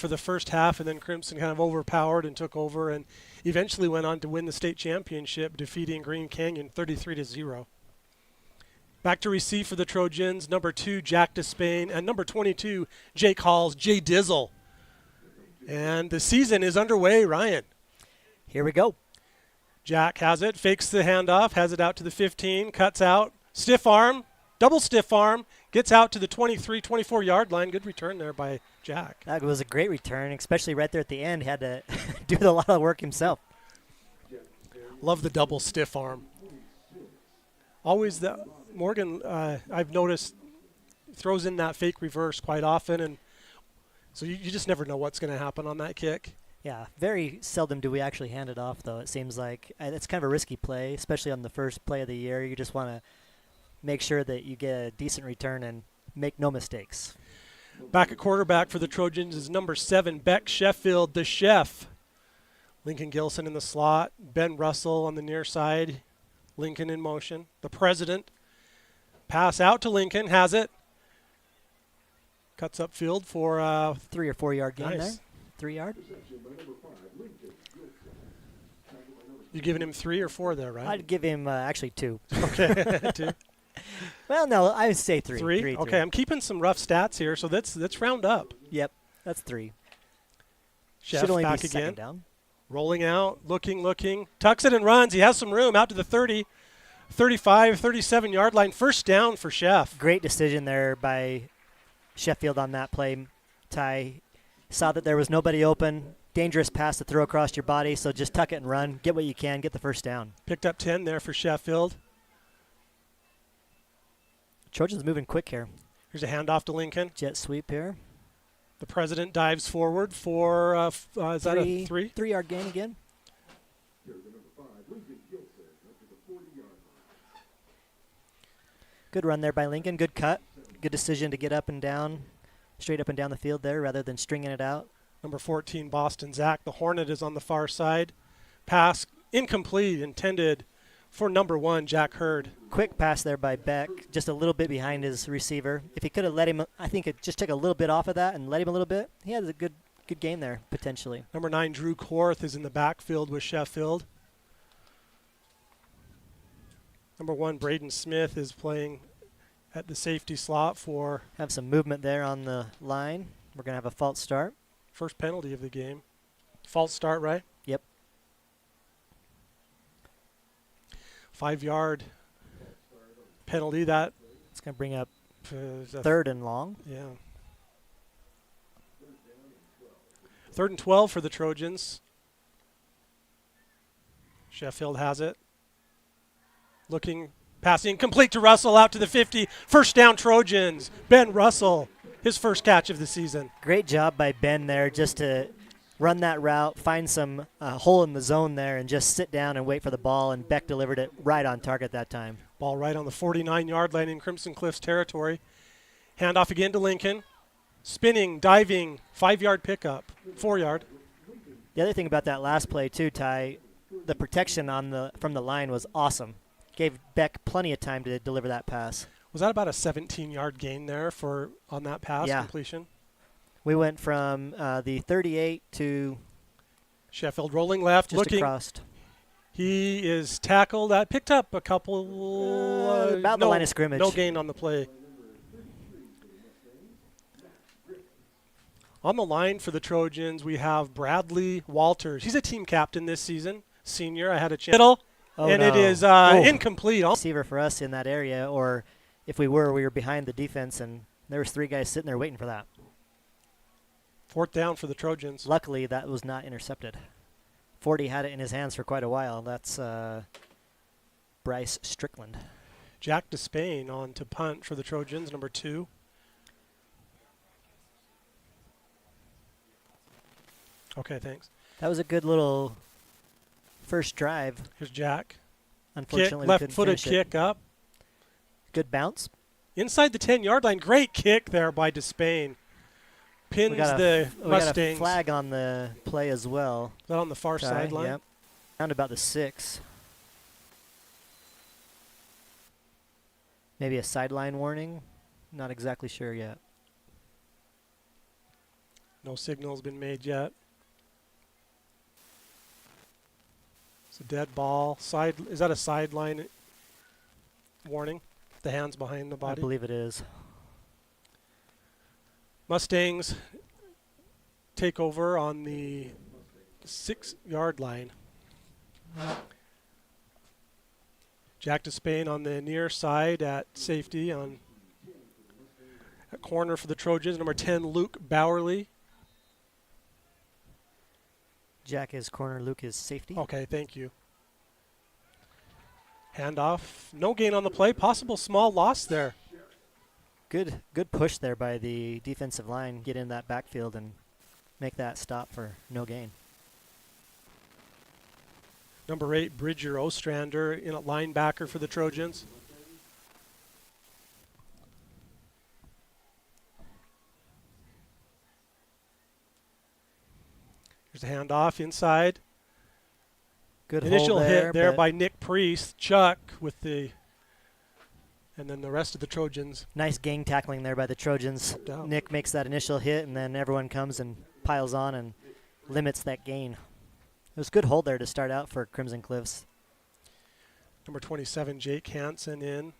for the first half, and then Crimson kind of overpowered and took over and eventually went on to win the state championship, defeating Green Canyon 33-0. Back to receive for the Trojans, number 2, Jack Despain, and number 22, Jake Halls, Jay Dizzle. And the season is underway, Ryan. Here we go. Jack has it, fakes the handoff, has it out to the 15, cuts out, stiff arm, double stiff arm, gets out to the 23, 24-yard line. Good return there by Jack. That was a great return, especially right there at the end. He had to do a lot of work himself. Love the double stiff arm. Always the Morgan, I've noticed, throws in that fake reverse quite often, and so you just never know what's going to happen on that kick. Yeah, very seldom do we actually hand it off, though. It seems like it's kind of a risky play, especially on the first play of the year. You just want to make sure that you get a decent return and make no mistakes. Back at quarterback for the Trojans is number 7, Beck Sheffield, the chef. Lincoln Gilson in the slot, Ben Russell on the near side, Lincoln in motion. The president, pass out to Lincoln, has it. Cuts upfield for 3 or 4 yard gain nice. there. 3 yard. You giving him 3 or 4 there, right? I'd give him actually 2. Okay, 2. Well, no, I would say 3. 3? Okay, I'm keeping some rough stats here, so let's round up. Yep, that's 3. Chef Should only back be again. second down. Rolling out, looking, tucks it and runs. He has some room out to the 30, 35, 37-yard line. First down for Chef. Great decision there by Sheffield on that play. Ty saw that there was nobody open. Dangerous pass to throw across your body, so just tuck it and run. Get what you can. Get the first down. Picked up 10 there for Sheffield. Trojans moving quick here. Here's a handoff to Lincoln. Jet sweep here. The president dives forward for, is that a 3? 3 yard gain again. Good run there by Lincoln. Good cut. Good decision to get up and down, straight up and down the field there rather than stringing it out. Number 14, Boston Zach. The Hornet is on the far side. Pass incomplete, intended for number 1, Jack Hurd. Quick pass there by Beck, just a little bit behind his receiver. If he could have let him, I think it just took a little bit off of that and let him a little bit. He had a good game there, potentially. Number 9, Drew Korth is in the backfield with Sheffield. Number 1, Braden Smith is playing at the safety slot for... Have some movement there on the line. We're going to have a false start. First penalty of the game. False start, right? Yep. 5-yard penalty. That it's going to bring up uh, 3rd and long. Yeah. 3rd and 12 for the Trojans. Sheffield has it. Looking, passing, complete to Russell out to the 50. First down Trojans. Ben Russell, his first catch of the season. Great job by Ben there just to run that route, find some hole in the zone there, and just sit down and wait for the ball, and Beck delivered it right on target that time. Ball right on the 49-yard line in Crimson Cliffs territory. Handoff again to Lincoln. Spinning, diving, 5-yard pickup, 4-yard. The other thing about that last play too, Ty, the protection from the line was awesome. Gave Beck plenty of time to deliver that pass. Was that about a 17-yard gain there on that pass completion? We went from the 38 to Sheffield rolling left, just looking. Across. He is tackled. Picked up a couple. About the line of scrimmage. No gain on the play. On the line for the Trojans, we have Bradley Walters. He's a team captain this season, senior. I had a chance. It is incomplete. Receiver for us in that area, or if we were behind the defense, and there was 3 guys sitting there waiting for that. 4th down for the Trojans. Luckily, that was not intercepted. 40 had it in his hands for quite a while. That's Bryce Strickland. Jack Despain on to punt for the Trojans, number 2. Okay, thanks. That was a good little first drive. Here's Jack. Unfortunately, left-footed kick up. Good bounce. Inside the 10-yard line. Great kick there by Despain. Pins the Mustangs. We got a flag on the play as well. Is that on the far sideline? Yep. Around about the 6. Maybe a sideline warning. Not exactly sure yet. No signal's been made yet. It's a dead ball. Is that a sideline warning? The hands behind the body? I believe it is. Mustangs take over on the 6-yard line. Jack Despain on the near side at safety on a corner for the Trojans. Number 10, Luke Bowerly. Jack is corner, Luke is safety. Okay, thank you. Handoff. No gain on the play. Possible small loss there. Good push there by the defensive line. Get in that backfield and make that stop for no gain. Number 8, Bridger Ostrander in at linebacker for the Trojans. Here's a handoff inside. Good Initial hold hit there but by Nick Priest. Chuck with the, and then the rest of the Trojans. nice gang tackling there by the Trojans. Doubt. Nick makes that initial hit, and then everyone comes and piles on and limits that gain. It was a good hold there to start out for Crimson Cliffs. Number 27, Jake Hansen in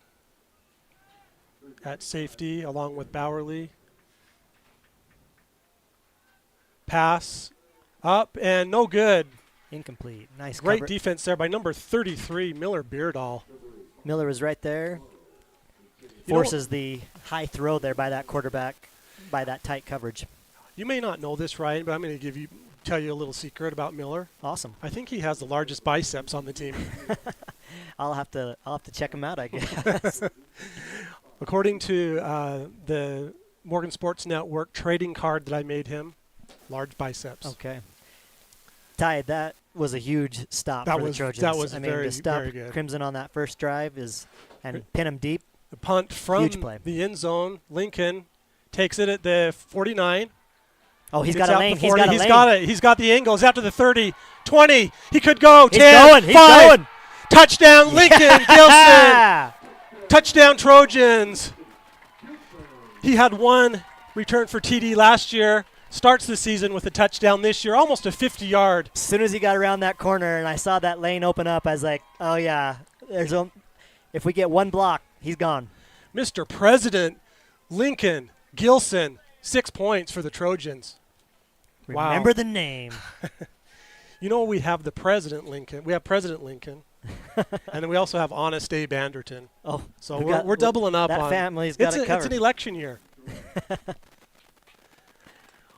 at safety along with Bowerly. Pass up and no good. Incomplete. Nice Great cover. defense there by number 33, Miller Beardall. Miller was right there. You know- Forces the high throw there by that quarterback by that tight coverage. You may not know this, Ryan, but I'm going to tell you a little secret about Miller. Awesome. I think he has the largest biceps on the team. I'll have to check him out, I guess. According to the Morgan Sports Network trading card that I made him, large biceps. Okay. Ty, that was a huge stop for the Trojans. That was I mean, very, to stop very good. Crimson on that first drive and pin him deep. The punt from Huge play. the end zone. Lincoln takes it at the 49. Oh, he's Gets got a out lane. the He's 40. got a He's lane. got it. He's got the angles after the 30, 20. He could go. He's 10, going. He's 5. going. Touchdown, Lincoln Gilson. Yeah. Touchdown, Trojans. He had one return for TD last year. Starts the season with a touchdown this year, almost a 50-yard. As soon as he got around that corner and I saw that lane open up, I was like, oh, yeah, if we get one block, he's gone. Mr. President, Lincoln Gilson, 6 points for the Trojans. Wow. Remember the name. You know, we have the President Lincoln. We have President Lincoln. And then we also have Honest Abe Anderton. Oh, So we're doubling up that on family's got it It's covered. an election year.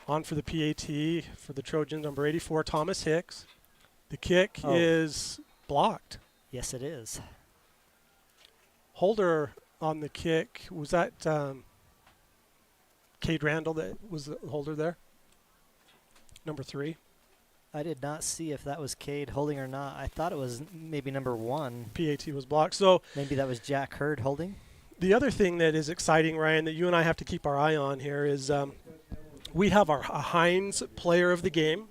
On for the PAT for the Trojans, number 84, Thomas Hicks. The kick is blocked. Yes, it is. Holder on the kick. Was that Cade Randall that was the holder there? Number 3. I did not see if that was Cade holding or not. I thought it was maybe number 1. PAT was blocked. So Maybe that was Jack Hurd holding. the other thing that is exciting, Ryan, that you and I have to keep our eye on here is we have our Heinz player of the game.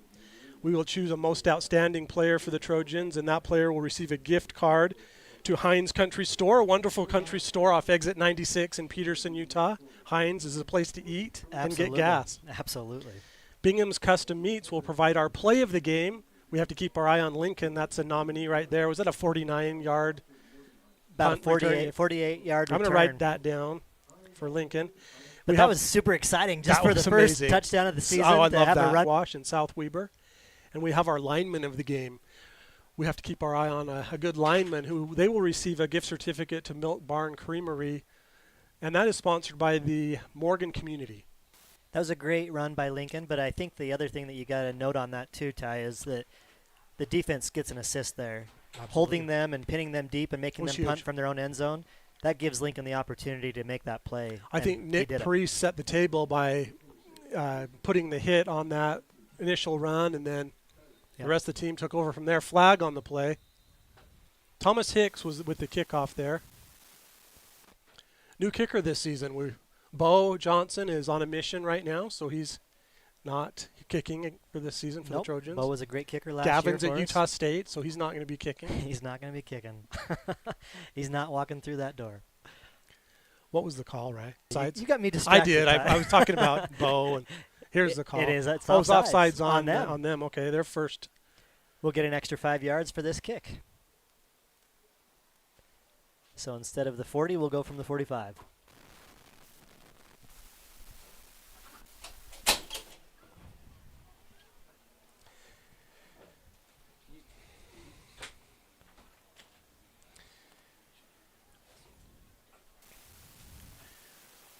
We will choose a most outstanding player for the Trojans, and that player will receive a gift card to Heinz Country Store, a wonderful country store off Exit 96 in Peterson, Utah. Heinz is a place to eat and get gas. Absolutely. Bingham's Custom Meats will provide our play of the game. We have to keep our eye on Lincoln. That's a nominee right there. Was that a 49-yard About punt a return? 48-yard I'm return. going to write that down for Lincoln. But that was super exciting just That for the was first amazing. touchdown of the season I to love have that. a run. Wash and South Weber. And we have our lineman of the game. We have to keep our eye on a good lineman who they will receive a gift certificate to Milk Barn Creamery. And that is sponsored by the Morgan community. That was a great run by Lincoln, but I think the other thing that you got to note on that too, Ty, is that the defense gets an assist there. Absolutely. Holding them and pinning them deep and making Was them punt huge. from their own end zone. That gives Lincoln the opportunity to make that play. I and think he Nick did it. Priest set the table by putting the hit on that initial run, and then Yep. the rest of the team took over from there. Flag on the play. Thomas Hicks was with the kickoff there. New kicker this season. Bo Johnson is on a mission right now, so he's not kicking for this season for the Nope. Trojans. Bo was a great kicker last Gavin's year at for us. Utah State, so he's not going to be kicking. He's not going to be kicking. He's not walking through that door. What was the call, Ray? Sides? You got me I distracted. did. Ty. I was talking about Bo. And Here's the call. It is. It's oh, it's offsides offsides on them. On them. Okay, they're first. We'll get an extra 5 yards for this kick. So instead of the 40, we'll go from the 45.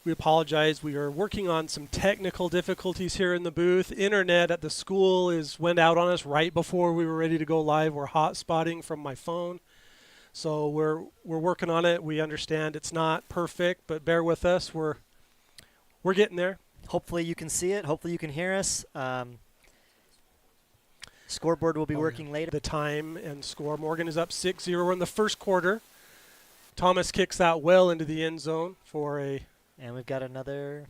We apologize. We are working on some technical difficulties here in the booth. Internet at the school went out on us right before we were ready to go live. We're hotspotting from my phone. So we're working on it. We understand it's not perfect, but bear with us. We're getting there. Hopefully you can see it. Hopefully you can hear us. Scoreboard will be working later. The time and score. Morgan is up 6-0. We're in the first quarter. Thomas kicks that well into the end zone for a... And we've got another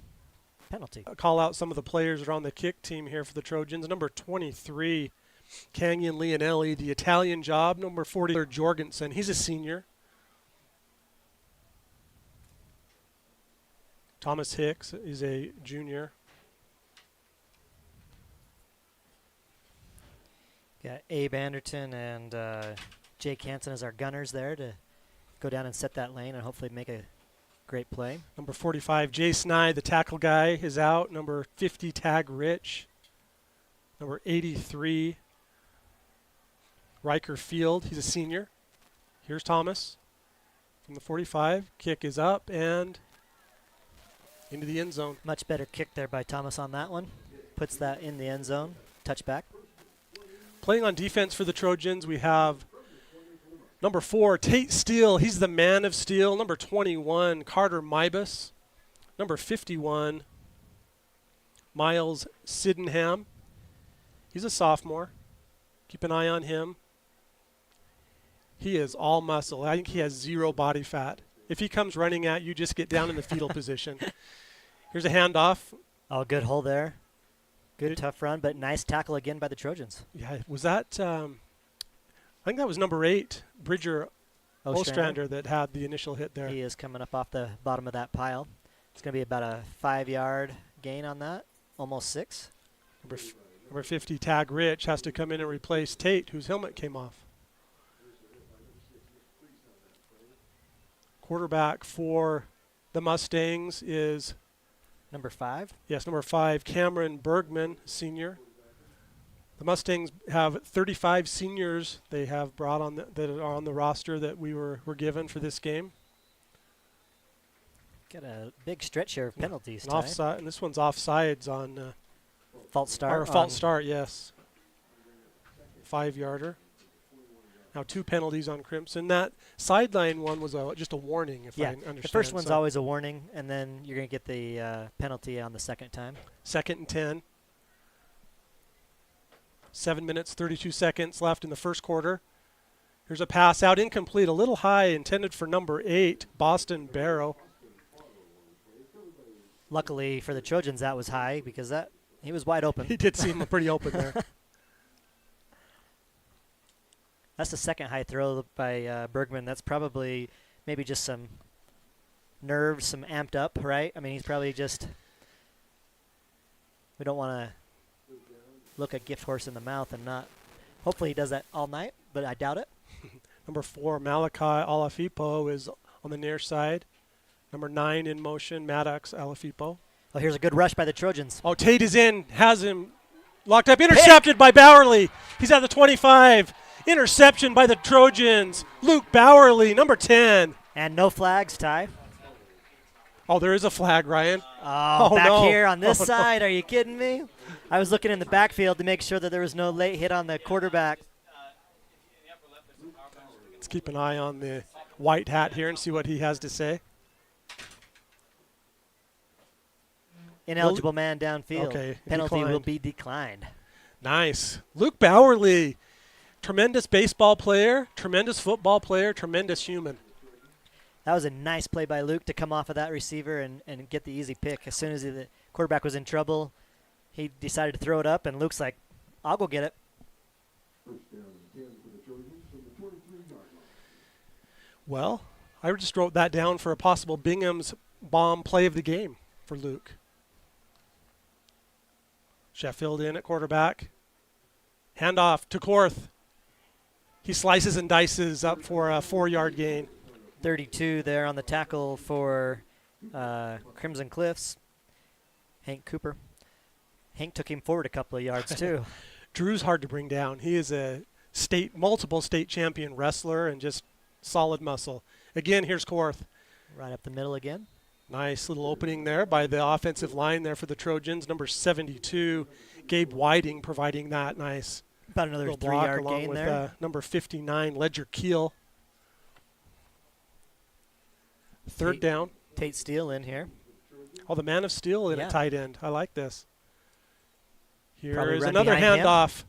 penalty. Call out some of the players that are on the kick team here for the Trojans. Number 23, Canyon Leonelli, the Italian job. Number 40, Jorgensen. He's a senior. Thomas Hicks is a junior. Got Abe Anderton and Jake Hansen as our gunners there to go down and set that lane and hopefully make a great play. Number 45, Jay Snide, the tackle guy, is out. Number 50, Tag Rich. Number 83, Riker Field. He's a senior. Here's Thomas from the 45. Kick is up and into the end zone. Much better kick there by Thomas on that one. Puts that in the end zone. Touchback. Playing on defense for the Trojans, we have number 4, Tate Steele. He's the man of steel. Number 21, Carter Mybus. Number 51, Miles Sydenham. He's a sophomore. Keep an eye on him. He is all muscle. I think he has 0 body fat. If he comes running at you, just get down in the fetal position. Here's a handoff. Oh, good hole there. Good tough run, but nice tackle again by the Trojans. Yeah, was that I think that was number 8, Bridger Ostrander, that had the initial hit there. He is coming up off the bottom of that pile. It's going to be about a 5-yard gain on that, almost 6. Number 50, Tag Rich, has to come in and replace Tate, whose helmet came off. Quarterback for the Mustangs is number 5. Yes, number 5, Cameron Bergman, senior. The Mustangs have 35 seniors they have brought on that are on the roster that we were given for this game. Got a big stretch here of penalties. And offside, and this one's offsides on false start. Or false start, yes. 5-yarder. Now 2 penalties on Crimson. That sideline one was just a warning, if I understand. The first one's always a warning, and then you're going to get the penalty on the second time. 2nd and 10. 7 minutes, 32 seconds left in the first quarter. Here's a pass out, incomplete, a little high, intended for number 8, Boston Barrow. Luckily for the Trojans, that was high because he was wide open. He did seem pretty open there. That's the second high throw by Bergman. That's probably maybe just some nerves, some amped up, right? I mean, he's probably just – we don't want to look a gift horse in the mouth and not – hopefully he does that all night, but I doubt it. Number 4, Malachi Alafipo is on the near side. Number 9 in motion, Maddox Alafipo. Oh, here's a good rush by the Trojans. Oh, Tate is in, has him locked up, intercepted by Bowerly. He's at the 25. Interception by the Trojans. Luke Bowerly, number 10. And no flags, Ty. Oh, there is a flag, Ryan. Oh, back here on this side. Are you kidding me? I was looking in the backfield to make sure that there was no late hit on the quarterback. Let's keep an eye on the white hat here and see what he has to say. Ineligible man downfield. Okay, penalty will be declined. Nice. Luke Bowerly, tremendous baseball player, tremendous football player, tremendous human. That was a nice play by Luke to come off of that receiver and get the easy pick. As soon as the quarterback was in trouble, he decided to throw it up, and Luke's like, I'll go get it. Well, I just wrote that down for a possible Bingham's bomb play of the game for Luke. Sheffield in at quarterback. Handoff to Korth. He slices and dices up for a 4-yard gain. 32 there on the tackle for Crimson Cliffs. Hank Cooper. Hank took him forward a couple of yards too. Drew's hard to bring down. He is a multiple state champion wrestler and just solid muscle. Again, here's Korth. Right up the middle again. Nice little opening there by the offensive line there for the Trojans. Number 72, Gabe Whiting, providing that nice About another little block 3-yard along gain with there. number 59, Ledger Keel. Third down. Tate Steele in here. Oh, the Man of Steel in Yeah. a tight end. I like this. Here Probably is run another behind him. handoff.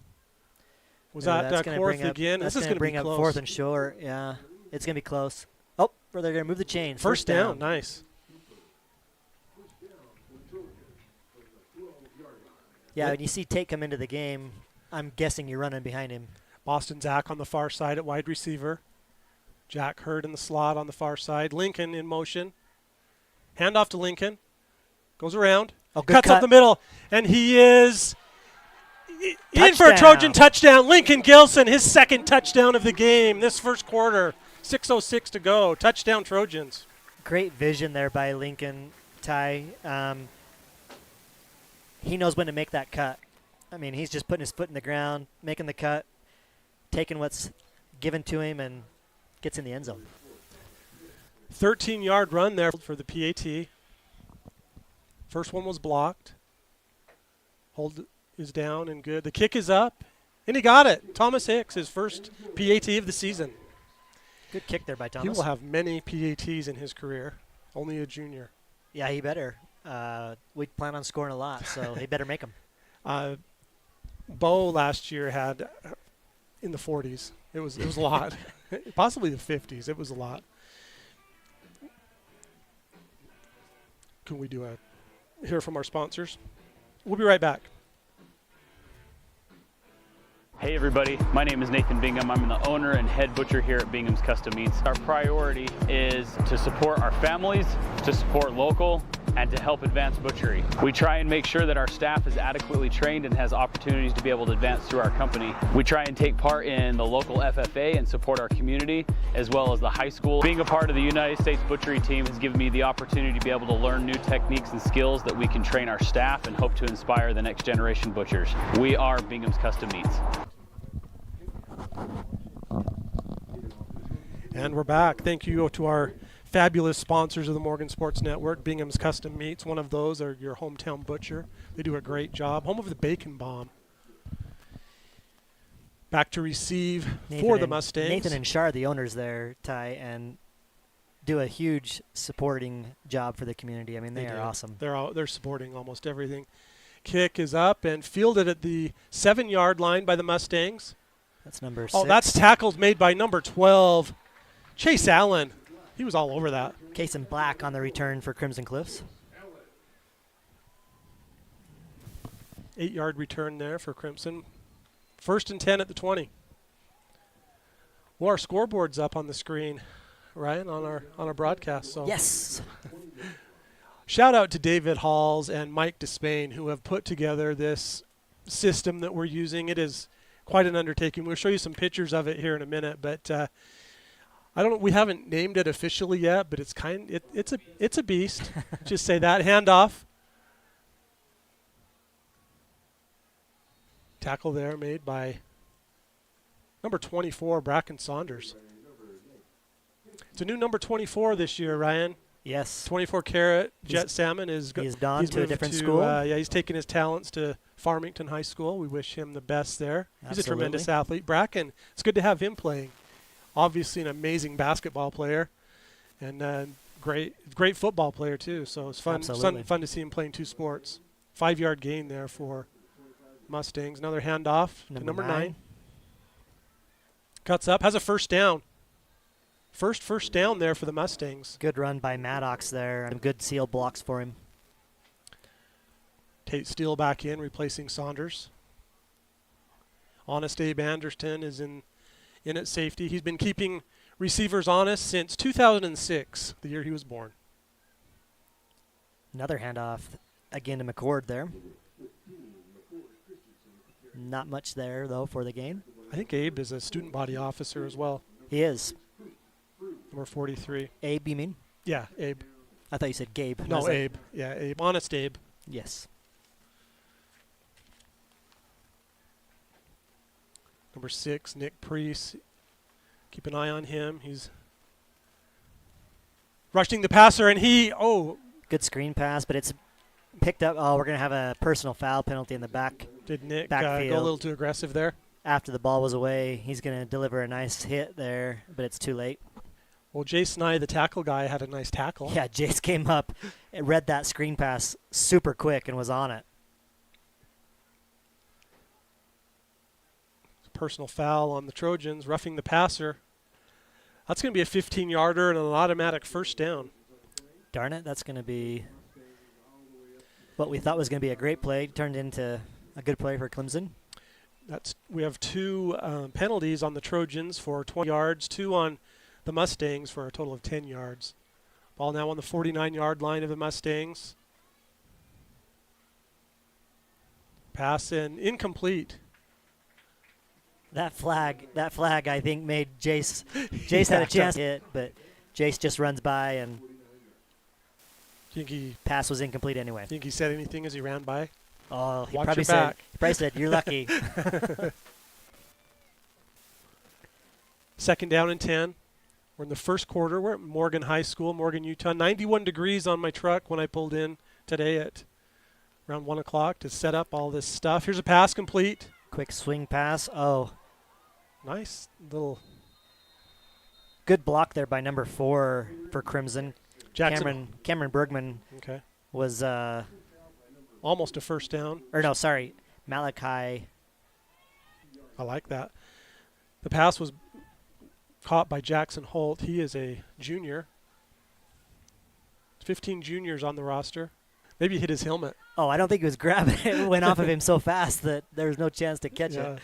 Was Ooh, that that's gonna bring Korth up- again? That's This is going to going bring to be up close. fourth and short. Yeah, it's going to be close. Oh, they're going to move the chains. First down. Nice. Yeah, when you see Tate come into the game, I'm guessing you're running behind him. Boston Zach on the far side at wide receiver. Jack Hurd in the slot on the far side. Lincoln in motion. Handoff to Lincoln. Goes around. Oh, good Cuts cut. up the middle. And he is in for a Touchdown. Trojan touchdown. Lincoln Gilson, his second touchdown of the game this first quarter. 6:06 to go. Touchdown Trojans. Great vision there by Lincoln, Ty. He knows when to make that cut. I mean, he's just putting his foot in the ground, making the cut, taking what's given to him, and gets in the end zone. 13-yard run there for the PAT. First one was blocked. Hold is down and good. The kick is up, and he got it. Thomas Hicks, his first PAT of the season. Good kick there by He Thomas. will have many PATs in his career. Only a junior. Yeah, he better. We plan on scoring a lot, so he better make them. Bo last year had in the 40s. It was a lot. Possibly the 50s. It was a lot. Can we hear from our sponsors? We'll be right back. Hey everybody, my name is Nathan Bingham. I'm the owner and head butcher here at Bingham's Custom Meats. Our priority is to support our families, to support local, and to help advance butchery. We try and make sure that our staff is adequately trained and has opportunities to be able to advance through our company. We try and take part in the local FFA and support our community, as well as the high school. Being a part of the United States Butchery team has given me the opportunity to be able to learn new techniques and skills that we can train our staff and hope to inspire the next generation butchers. We are Bingham's Custom Meats. And we're back. Thank you to our fabulous sponsors of the Morgan Sports Network. Bingham's Custom Meats, one of those are your hometown butcher. They do a great job. Home of the Bacon Bomb. Back to receive for the Mustangs. Nathan and Shar, the owners there, Ty, and do a huge supporting job for the community. I mean, they are do. awesome. They're supporting almost everything. Kick is up and fielded at the 7-yard line by the Mustangs. That's number 6. Oh, that's tackles made by number 12, Chase Allen. He was all over that. Case in black on the return for Crimson Cliffs. 8-yard return there for Crimson. 1st and 10 at the 20. Well, our scoreboard's up on the screen, Ryan, on our broadcast. So Yes. shout out to David Halls and Mike Despain, who have put together this system that we're using. It is quite an undertaking. We'll show you some pictures of it here in a minute, but I don't know. We haven't named it officially yet, but it's a beast. Just say that. Handoff. Tackle there made by number 24, Bracken Saunders. It's a new number 24 this year, Ryan. Yes. 24 karat Jet Salmon is He's gone to a moved different school. He's taken his talents to Farmington High School. We wish him the best there. He's a Absolutely. tremendous athlete. Bracken, it's good to have him playing. Obviously an amazing basketball player and great football player too. So it's fun Absolutely. fun to see him playing two sports. 5-yard gain there for Mustangs. Another handoff to number 9. Cuts up, has a first down. First down there for the Mustangs. Good run by Maddox there, and good seal blocks for him. Tate Steele back in, replacing Saunders. Honest Abe Anderson is in at safety. He's been keeping receivers honest since 2006, the year he was born. Another handoff again to McCord there. Not much there, though, for the gain. I think Abe is a student body officer as well. He is. Number 43. Abe, you mean? Yeah, Abe. I thought you said Gabe. No, Abe. Yeah, Abe. Honest Abe. Yes. Number 6, Nick Priest. Keep an eye on him. He's rushing the passer, and Good screen pass, but it's picked up. Oh, we're going to have a personal foul penalty in the back. Did Nick go a backfield. little too aggressive there? After the ball was away, he's going to deliver a nice hit there, but it's too late. Well, Jace Nye, the tackle guy, had a nice tackle. Yeah, Jace came up and read that screen pass super quick and was on it. Personal foul on the Trojans, roughing the passer. That's going to be a 15-yarder and an automatic first down. Darn it, that's going to be what we thought was going to be a great play. Turned into a good play for Clemson. We have 2 penalties on the Trojans for 20 yards, 2 on the Mustangs for a total of 10 yards. Ball now on the 49-yard line of the Mustangs. Pass in, incomplete. That flag, I think, made Jace. Jace had a chance to hit, but Jace just runs by, and pass was incomplete anyway. Think he said anything as he ran by? Oh, he Watch probably your back. said, "You're lucky." 2nd down and 10. We're in the first quarter. We're at Morgan High School, Morgan, Utah. 91 degrees on my truck when I pulled in today at around 1 o'clock to set up all this stuff. Here's a pass complete. Quick swing pass. Oh, nice little good block there by number 4 for Crimson. Jackson. Cameron Bergman Okay. was almost a first down. Or no, sorry, Malachi. I like that. The pass was caught by Jackson Holt. He is a junior. 15 juniors on the roster. Maybe he hit his helmet. Oh, I don't think he was grabbing it. It went off of him so fast that there was no chance to catch it.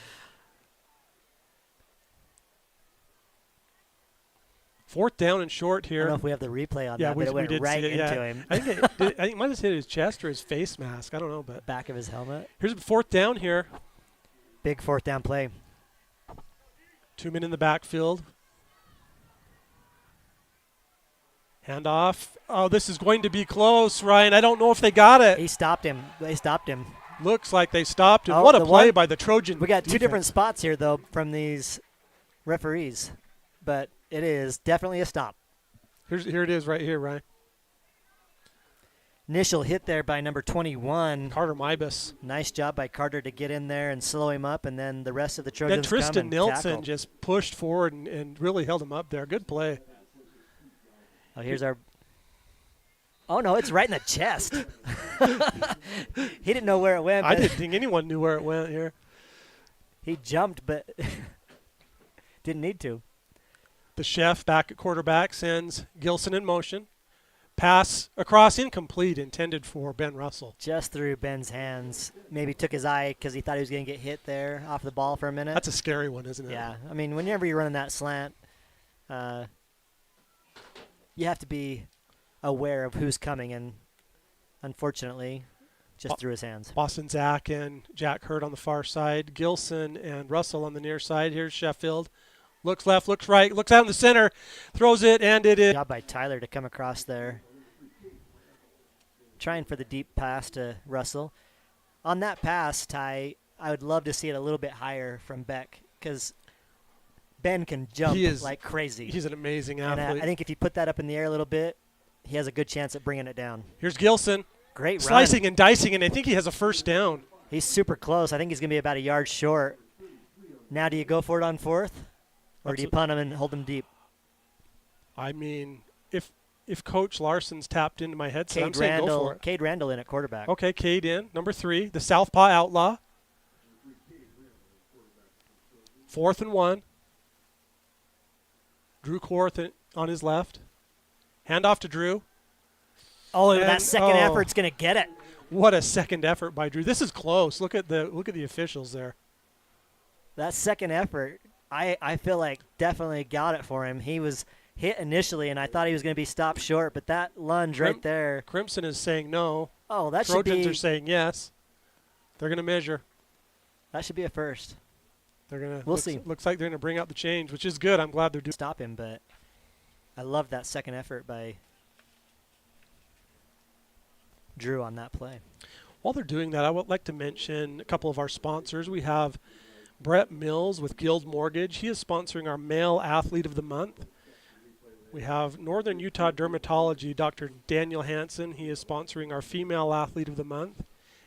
4th down and short here. I don't know if we have the replay on that, we, but it went did right see it, into him. I think it might have hit his chest or his face mask. I don't know, but Back of his helmet. here's a 4th down here. Big 4th down play. 2 men in the backfield. Handoff. Oh, this is going to be close, Ryan. I don't know if they got it. He stopped him. They stopped him. Looks like they stopped him. Oh, What a play by the Trojan We got 2 defense. different spots here, though, from these referees. But it is definitely a stop. Here it is right here, Ryan. Initial hit there by number 21. Carter Mybus. Nice job by Carter to get in there and slow him up, and then the rest of the Trojans Then come Tristan and Nilsson tackle. just pushed forward and really held him up there. Good play. Oh, here's our. Oh no, it's right in the chest. He didn't know where it went. I But didn't think anyone knew where it went here. he jumped, but didn't need to. The chef back at quarterback sends Gilson in motion. Pass across, incomplete, intended for Ben Russell. Just through Ben's hands. Maybe took his eye because he thought he was going to get hit there off the ball for a minute. That's a scary one, isn't it? Yeah, I mean, whenever you're running that slant, you have to be aware of who's coming, and unfortunately, just through his hands. Boston Zach and Jack Hurd on the far side. Gilson and Russell on the near side. Here's Sheffield. Looks left, looks right, looks out in the center, throws it, and it is. Job by Tyler to come across there. Trying for the deep pass to Russell. On that pass, Ty, I would love to see it a little bit higher from Beck because Ben can jump like crazy. He's an amazing And athlete. I think if you put that up in the air a little bit, he has a good chance at bringing it down. Here's Gilson. Great run. Slicing and dicing, and I think he has a first down. He's super close. I think he's going to be about a yard short. Now do you go for it on 4th? Or do you punt him and hold him deep? I mean, if Coach Larson's tapped into my headset, I'm saying go for it. Cade Randall in at quarterback. Okay, Cade in. Number 3, the Southpaw Outlaw. 4th and 1. Drew Korth on his left. Handoff to Drew. Oh, and that second effort's going to get it. What a second effort by Drew. This is close. Look at the officials there. That second effort, I feel like definitely got it for him. He was hit initially, and I thought he was going to be stopped short, but that lunge right there. Crimson is saying no. Oh, that should be. Trojans are saying yes. They're going to measure. That should be a first. They're gonna. We'll see. Looks like they're gonna bring out the change, which is good. I'm glad they're doing. Stop him, but I love that second effort by Drew on that play. While they're doing that, I would like to mention a couple of our sponsors. We have Brett Mills with Guild Mortgage. He is sponsoring our Male Athlete of the Month. We have Northern Utah Dermatology, Dr. Daniel Hansen. He is sponsoring our Female Athlete of the Month.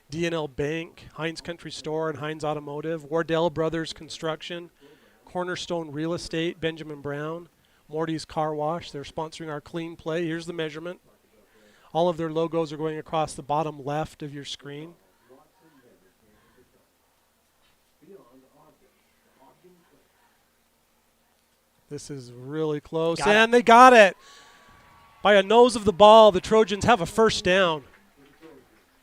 D&L Bank, Heinz Country Store, and Heinz Automotive. Wardell Brothers Construction, Cornerstone Real Estate, Benjamin Brown, Morty's Car Wash. They're sponsoring our Clean Play. Here's the measurement. All of their logos are going across the bottom left of your screen. This is really close, and they got it. By a nose of the ball, the Trojans have a first down.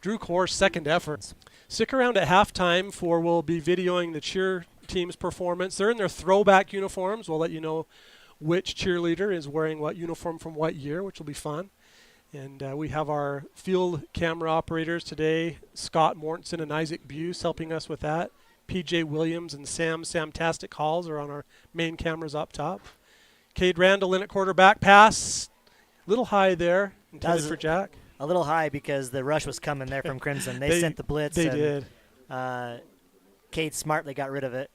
Drew Corr's second effort. Stick around at halftime for we'll be videoing the cheer team's performance. They're in their throwback uniforms. We'll let you know which cheerleader is wearing what uniform from what year, which will be fun. And we have our field camera operators today, Scott Mortensen and Isaac Buse, helping us with that. PJ Williams and Samtastic Halls are on our main cameras up top. Cade Randall in at quarterback. Pass, little high there, intended for Jack. A little high because the rush was coming there from Crimson. They sent the blitz. They and, did. Cade smartly got rid of it.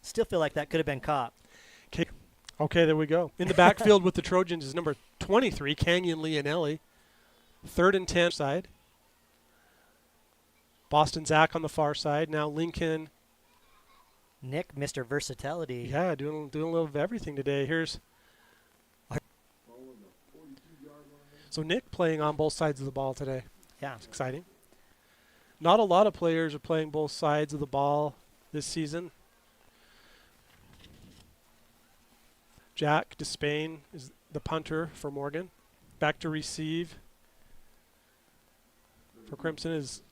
Still feel like that could have been caught. Okay, there we go. In the backfield with the Trojans is number 23, Canyon Leonelli. 3rd and 10 side. Boston Zach on the far side. Now Lincoln. Nick, Mr. Versatility. Yeah, doing a little of everything today. Here's so Nick playing on both sides of the ball today. Yeah. It's exciting. Not a lot of players are playing both sides of the ball this season. Jack Despain is the punter for Morgan. Back to receive for Crimson is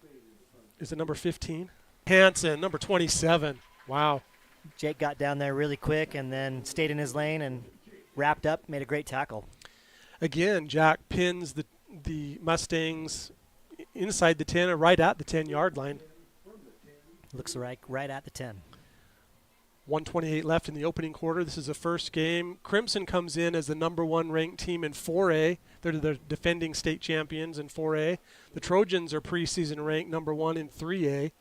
it number 15? Hansen, number 27. Wow. Jake got down there really quick and then stayed in his lane and wrapped up, made a great tackle. Again, Jack pins the Mustangs inside the 10 or right at the 10-yard line. Looks like right at the 10. 1:28 left in the opening quarter. This is the first game. Crimson comes in as the number 1 ranked team in 4A. They're the defending state champions in 4A. The Trojans are preseason ranked number 1 in 3A.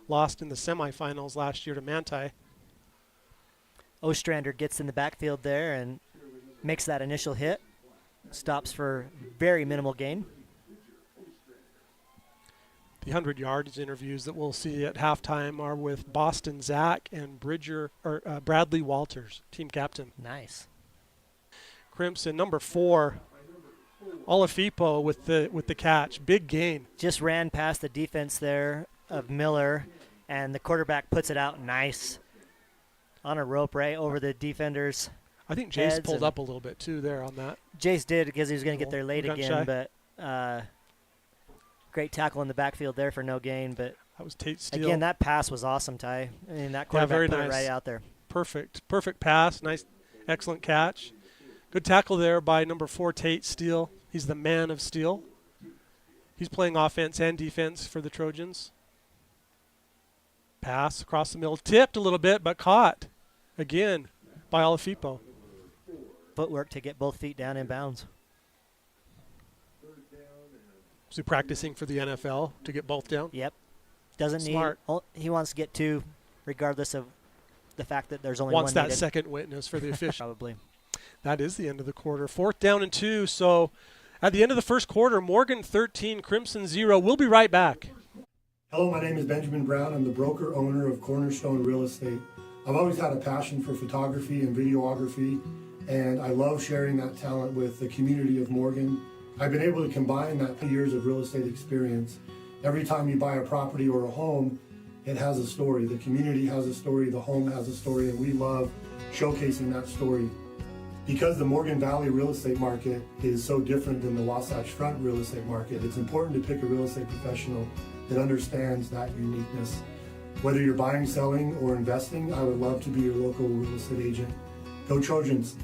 Lost in the semifinals last year to Manti. Ostrander gets in the backfield there and makes that initial hit. Stops for very minimal gain. The 100 yards interviews that we'll see at halftime are with Boston Zach and Bradley Walters, team captain. Nice. Crimson, number 4, Olafipo with the catch. Big gain. Just ran past the defense there of Miller, and the quarterback puts it out nice on a rope right over the defenders. I think Jace pulled up a little bit too there on that. Jace did because he was going to get there late again, but great tackle in the backfield there for no gain. But that was Tate Steele. Again, that pass was awesome, Ty. I mean, that quarterback put it right out there. Perfect pass. Nice, excellent catch. Good tackle there by number 4, Tate Steele. He's the man of steel. He's playing offense and defense for the Trojans. Pass across the middle. Tipped a little bit, but caught again by Olafipo. Footwork to get both feet down in bounds. Is he practicing for the NFL to get both down? Yep. Doesn't Smart. need. He wants to get 2, regardless of the fact that there's only one Wants that needed. second witness for the official. Probably. That is the end of the quarter. 4th down and 2. So at the end of the first quarter, Morgan 13, Crimson 0. We'll be right back. Hello, my name is Benjamin Brown. I'm the broker owner of Cornerstone Real Estate. I've always had a passion for photography and videography, and I love sharing that talent with the community of Morgan. I've been able to combine that 2 years of real estate experience. Every time you buy a property or a home, it has a story. The community has a story, the home has a story, and we love showcasing that story. Because the Morgan Valley real estate market is so different than the Wasatch Front real estate market, it's important to pick a real estate professional that understands that uniqueness. Whether you're buying, selling, or investing, I would love to be your local real estate agent. Go Trojans!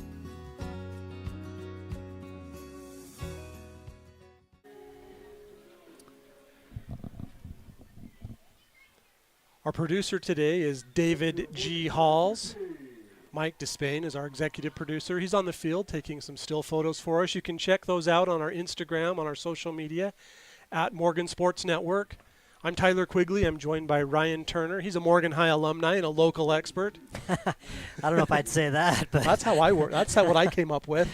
Our producer today is David G. Halls. Mike Despain is our executive producer. He's on the field taking some still photos for us. You can check those out on our Instagram, on our social media, at Morgan Sports Network. I'm Tyler Quigley. I'm joined by Ryan Turner. He's a Morgan High alumni and a local expert. I don't know if I'd say that, but That's how I work. That's what I came up with.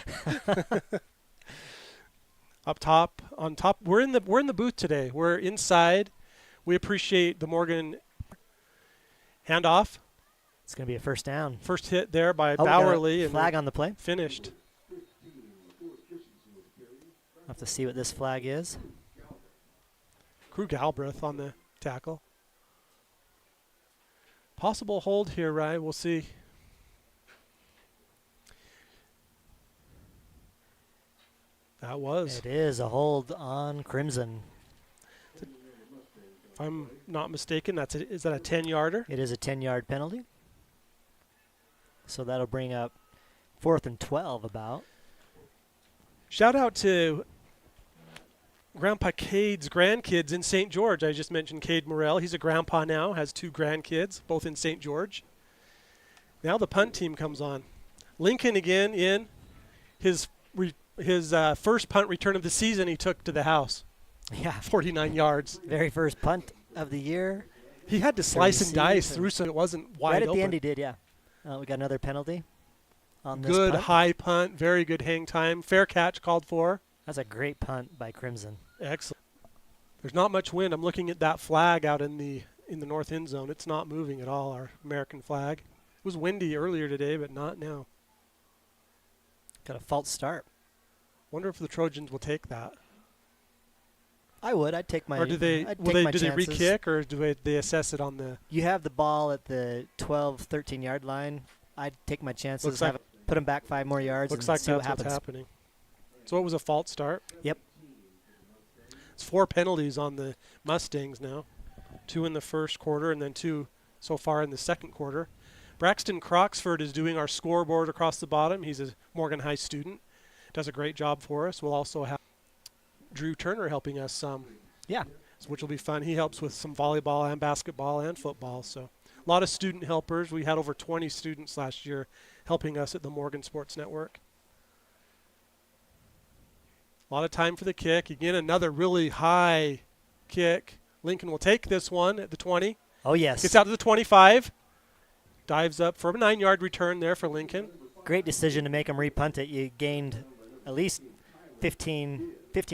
Up top, on top, we're in the booth today. We're inside. We appreciate the Morgan handoff. it's going to be a first down. First hit there by Oh, we got a Bowerly and flag on the play. finished. I'll have to see what this flag is. Crew Galbraith on the tackle. Possible hold here, right? We'll see. That was. It is a hold on Crimson. If I'm not mistaken, is that a 10-yarder? It is a 10-yard penalty. So that'll bring up 4th and 12 about. Shout out to Grandpa Cade's grandkids in St. George. I just mentioned Cade Morrell. He's a grandpa now, has 2 grandkids, both in St. George. Now the punt team comes on. Lincoln again in his first punt return of the season he took to the house. Yeah, 49 yards. very first punt of the year. He had to slice and receive dice and through so it wasn't wide Right at open. the end he did, yeah. We got another penalty on this Good punt. high punt, very good hang time. Fair catch called for. That's a great punt by Crimson. Excellent. There's not much wind. I'm looking at that flag out in the north end zone. It's not moving at all, our American flag. It was windy earlier today, but not now. Got a false start. Wonder if the Trojans will take that. I would. I'd take my. Or do they I'd do take my they chances. re-kick, or do they assess it on the You have the ball at the 12, 13-yard line. I'd take my chances. Looks like- Put them back 5 more yards looks and like see that's what happens. what's happening. So it was a false start. Yep. It's 4 penalties on the Mustangs now. 2 in the first quarter and then 2 so far in the second quarter. Braxton Croxford is doing our scoreboard across the bottom. He's a Morgan High student. Does a great job for us. We'll also have Drew Turner helping us some. Yeah. Which will be fun. He helps with some volleyball and basketball and football. So a lot of student helpers. We had over 20 students last year helping us at the Morgan Sports Network. A lot of time for the kick. Again, another really high kick. Lincoln will take this one at the 20. Oh, yes. Gets out to the 25. Dives up for a 9-yard return there for Lincoln. Great decision to make him repunt it. You gained at least 15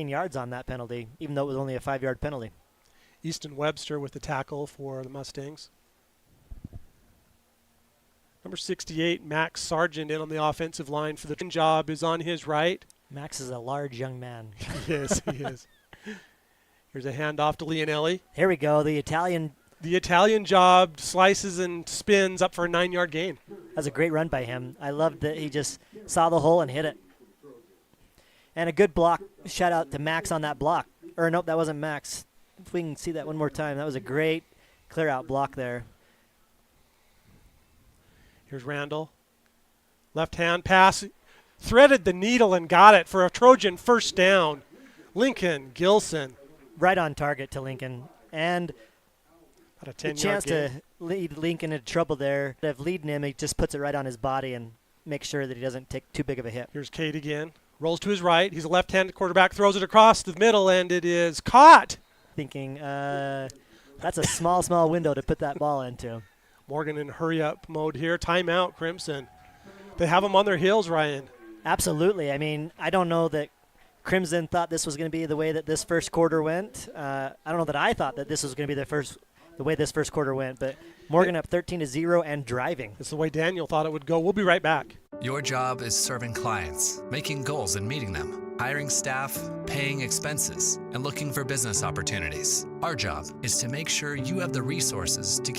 yards on that penalty, even though it was only a 5-yard penalty. Easton Webster with the tackle for the Mustangs. Number 68, Max Sargent, in on the offensive line for the job, is on his right. Max is a large young man. He is. Here's a handoff to Leonelli. Here we go. The Italian. The Italian job slices and spins up for a 9-yard gain. That's a great run by him. I loved that he just saw the hole and hit it. And a good block. Shout out to Max on that block. Or nope, that wasn't Max. If we can see that one more time. That was a great clear-out block there. Here's Randall. Left hand pass. Threaded the needle and got it for a Trojan first down. Lincoln Gilson. Right on target to Lincoln. And At a the 10-yard chance gain. to lead Lincoln into trouble there. Instead of leading him, he just puts it right on his body and makes sure that he doesn't take too big of a hit. Here's Cade again. Rolls to his right. He's a left-handed quarterback. Throws it across the middle, and it is caught. Thinking, that's a small window to put that ball into. Morgan in hurry-up mode here. Timeout, Crimson. They have them on their heels, Ryan. Absolutely. I mean, I don't know that Crimson thought this was going to be the way that this first quarter went. I don't know that I thought that this was going to be the way this first quarter went, but Morgan up 13-0 and driving. It's the way Daniel thought it would go. We'll be right back. Your job is serving clients, making goals and meeting them, hiring staff, paying expenses, and looking for business opportunities. Our job is to make sure you have the resources to keep